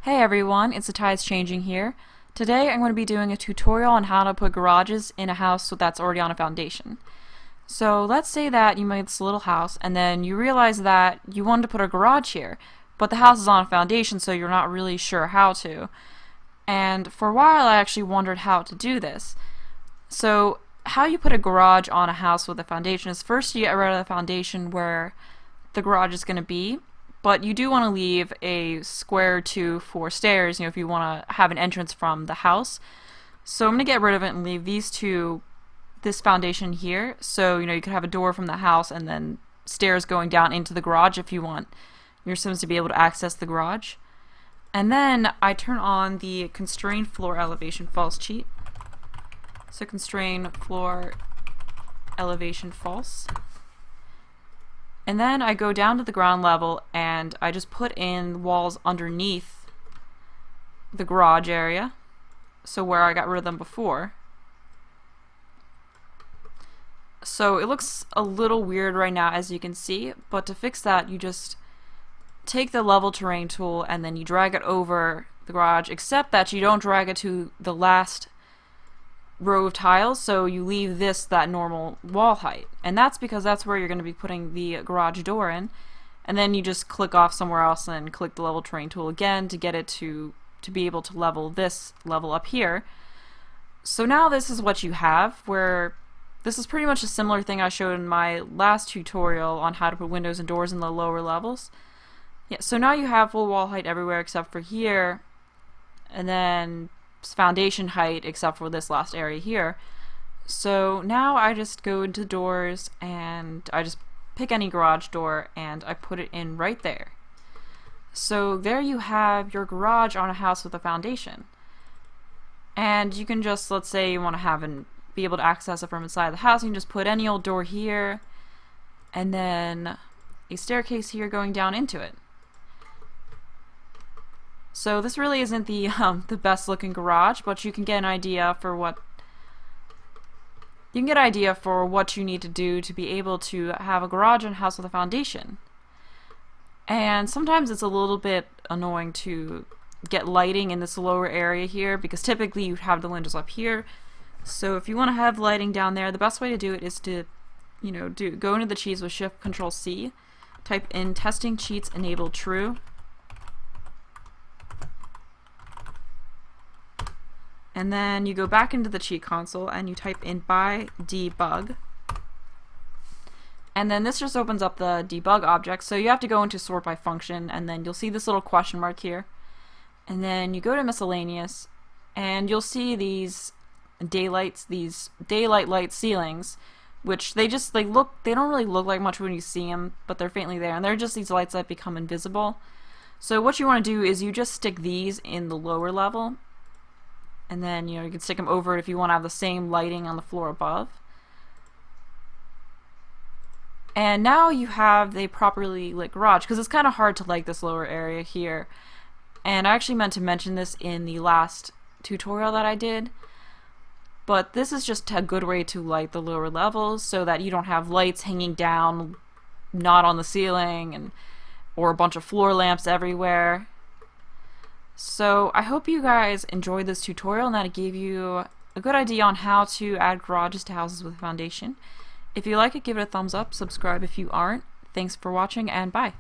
Hey everyone, it's the Tides Changing here. Today I'm going to be doing a tutorial on how to put garages in a house that's already on a foundation. So let's say that you made this little house and then you realize that you wanted to put a garage here, but the house is on a foundation so you're not really sure how to. And for a while I actually wondered how to do this. So how you put a garage on a house with a foundation is first you get rid of the foundation where the garage is going to be, but you do want to leave a square or two for stairs, if you want to have an entrance from the house. So I'm going to get rid of it and leave this foundation here. So, you could have a door from the house and then stairs going down into the garage if you want your Sims to be able to access the garage. And then I turn on the constrain floor elevation false cheat. So constrain floor elevation false. And then I go down to the ground level and I just put in walls underneath the garage area, so where I got rid of them before. So it looks a little weird right now, as you can see, but to fix that you just take the level terrain tool and then you drag it over the garage, except that you don't drag it to the last row of tiles, so you leave that normal wall height, and that's because that's where you're going to be putting the garage door in. And then you just click off somewhere else and click the level terrain tool again to get it to be able to level this level up here. So now this is what you have, where this is pretty much a similar thing I showed in my last tutorial on how to put windows and doors in the lower levels. Yeah, so now you have full wall height everywhere except for here, and then foundation height except for this last area here. So now I just go into doors and I just pick any garage door and I put it in right there. So there you have your garage on a house with a foundation. And you can just, let's say you want to have be able to access it from inside the house, you can just put any old door here and then a staircase here going down into it. So this really isn't the best looking garage, but you can get an idea for what you need to do to be able to have a garage and house with a foundation. And sometimes it's a little bit annoying to get lighting in this lower area here, because typically you'd have the windows up here. So if you want to have lighting down there, the best way to do it is to go into the cheats with Shift Control C, type in testing cheats enable true. And then you go back into the cheat console and you type in by debug. And then this just opens up the debug object. So you have to go into sort by function, and then you'll see this little question mark here. And then you go to miscellaneous and you'll see these daylight light ceilings, which they don't really look like much when you see them, but they're faintly there, and they're just these lights that become invisible. So what you want to do is you just stick these in the lower level. And then, you can stick them over it if you want to have the same lighting on the floor above. And now you have the properly lit garage, because it's kind of hard to light this lower area here. And I actually meant to mention this in the last tutorial that I did. But this is just a good way to light the lower levels so that you don't have lights hanging down, not on the ceiling, or a bunch of floor lamps everywhere. So I hope you guys enjoyed this tutorial and that it gave you a good idea on how to add garages to houses with a foundation. If you like it, give it a thumbs up, subscribe if you aren't. Thanks for watching, and bye.